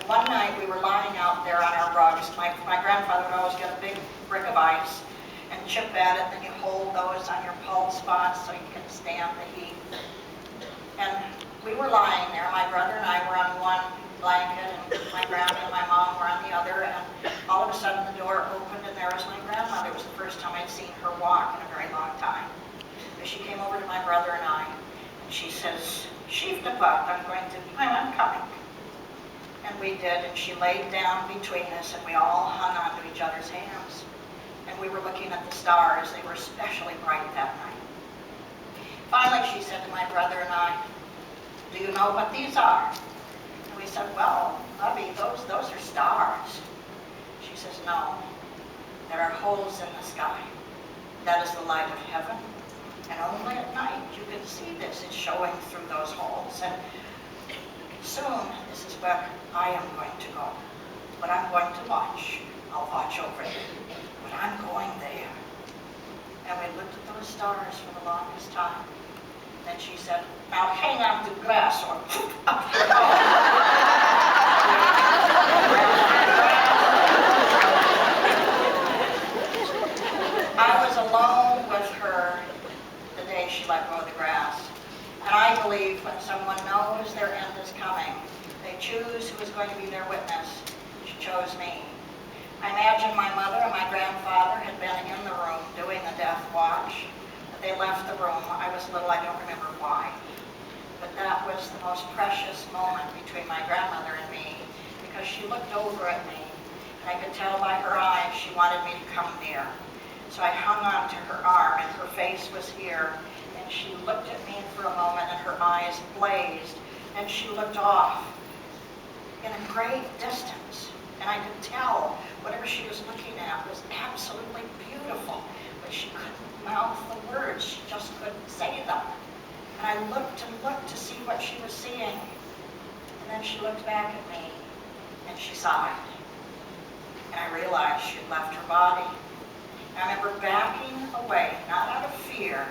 one night we were lying out there on our rugs. My grandfather would always get a big brick of ice and chip at it, then you hold those on your pulse spots so you can stand the heat. And we were lying there. My brother and I were on one blanket, and my grandma and my mom were on the other, and all of a sudden the door opened and there was my grandmother. It was the first time I'd seen her walk in a very long time. But she came over to my brother and I, and she says, "Sheave the butt, I'm coming." And we did, and she laid down between us, and we all hung onto each other's hands. And we were looking at the stars. They were especially bright that night. Finally, she said to my brother and I, "Do you know what these are?" And we said, "Well, Bubby, those are stars." She says, "No, there are holes in the sky. That is the light of heaven. And only at night you can see this. It's showing through those holes. And soon, this is where I am going to go. But I'm going to watch. I'll watch over you. But I'm going there." And we looked at those stars for the longest time. Then she said, "Now hang on to grass or up you go." I was alone with her the day she let go of the grass. And I believe when someone knows their end is coming, they choose who is going to be their witness. She chose me. I imagine my mother and my grandfather had been in the room doing the death watch. But they left the room. I was little, I don't remember why. But that was the most precious moment between my grandmother and me, because she looked over at me, and I could tell by her eyes she wanted me to come near. So I hung on to her arm, and her face was here, and she looked at me for a moment, and her eyes blazed, and she looked off in a great distance, and I could tell whatever she was looking at was absolutely beautiful, but she couldn't mouth the words, she just couldn't say them. And I looked and looked to see what she was seeing, and then she looked back at me, and she sighed, and I realized she had left her body. And I remember backing away, not out of fear,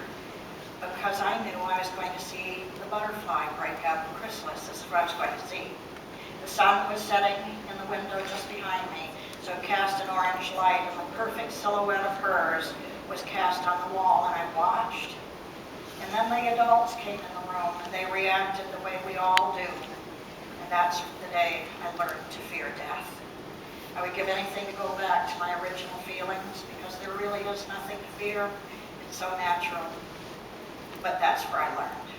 because I knew I was going to see the butterfly break out of chrysalis. This is what I was going to see. The sun was setting in the window just behind me, so it cast an orange light, and the perfect silhouette of hers was cast on the wall, and I watched. And then the adults came in the room, and they reacted the way we all do. And that's the day I learned to fear death. I would give anything to go back to my original feelings, because there really is nothing to fear. It's so natural. But that's where I learned.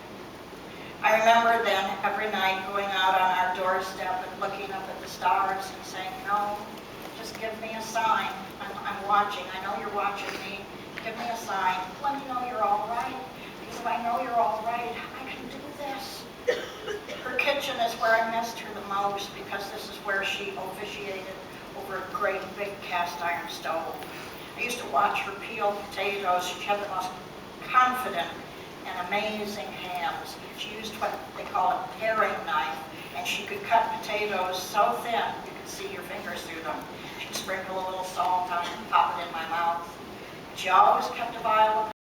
I remember then every night going out on our doorstep and looking up at the stars and saying, "No, just give me a sign. I'm watching. I know you're watching me. Give me a sign. Let me know you're all right. Because if I know you're all right, I can do this." Her kitchen is where I missed her the most, because this is where she officiated over a great big cast iron stove. I used to watch her peel potatoes. She had the most confident and amazing hands. She used what they call a paring knife, and she could cut potatoes so thin you could see your fingers through them. She'd sprinkle a little salt on it and pop it in my mouth. She always kept a vial of